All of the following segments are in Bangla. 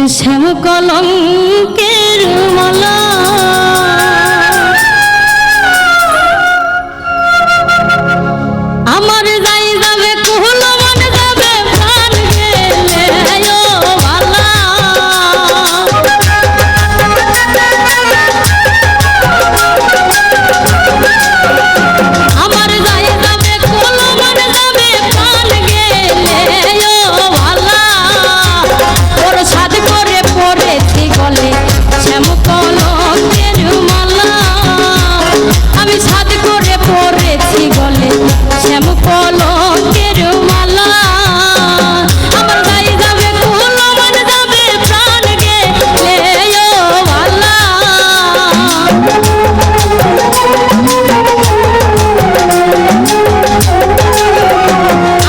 শ্যাম কলঙ্কের মালা আমার যাই যাবে কুহল মনে যাবে প্রাণ গেলে ও মালা আমার যাই যাবে কুহল মনে যাবে প্রাণ গেলে ও মালা ওর সাদ করে পড়েছি গলে শ্যাম কলঙ্কের মালা আমি সাদ করে পড়েছি গলে শ্যাম কলঙ্কের মালা আমার গায়ে যাবে কুল মনে যাবে প্রাণ গেলে ও মালা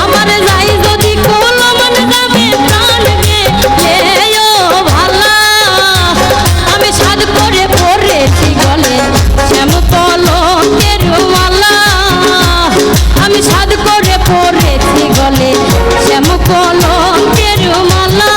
আমার যাই যদি কুল মনে যাবে প্রাণ গেলে ও মালা আমি সাদ করে পড়েছি গলে শ্যাম কলঙ্কের মালা আমি সাদ করে পড়েছি গলে শ্যাম কলঙ্কের মালা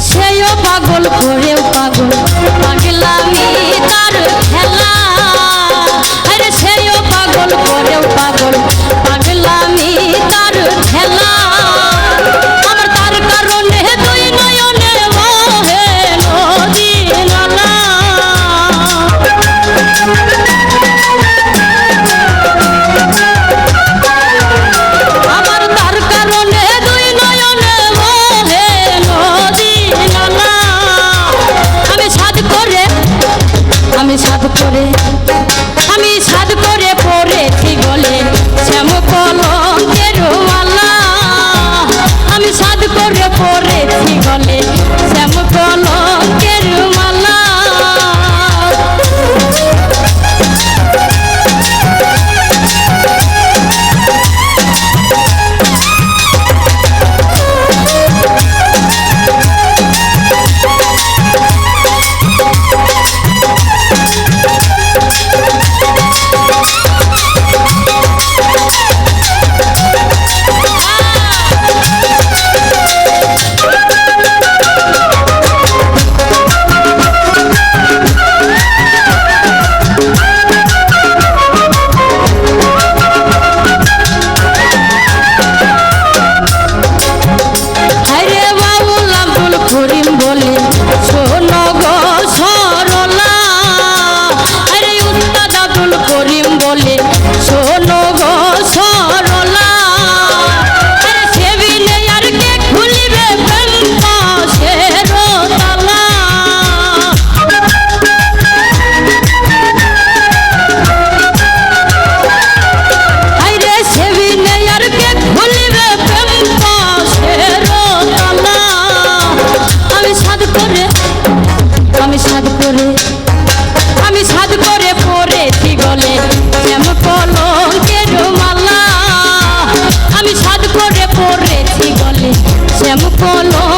সেও পাগল করেও পাগল পাগলামি তার খেলা আরে সেও পাগল করেও পাগল পাগলামি তার খেলা আমার তার কারণে দুই নয়নে বহে নদী নালা আমার তার কারণে দুই নয়নে বহে নদী নালা আমি সাদ করে আমি সাদ করে পড়েছি গলে শ্যাম কলঙ্কের মালা আমি সাদ করে পড়েছি গলে শ্যাম কলঙ্কের মালা আরে বাউল আব্দুল করিম বলে শোনো গো সরলা আরে উস্তাদ আব্দুল করিম বলে শোনো গো সরলা আরে সেবিনে আর কে খুলিবে প্রেম পাশের তালা আরে সেবিনে আর কে খুলিবে প্রেম পাশের তালা আমি সাদ করে পড়েছি গলে শ্যাম কলঙ্কের মালা আমি সাদ করে পড়েছি গলে শ্যাম কলঙ্কের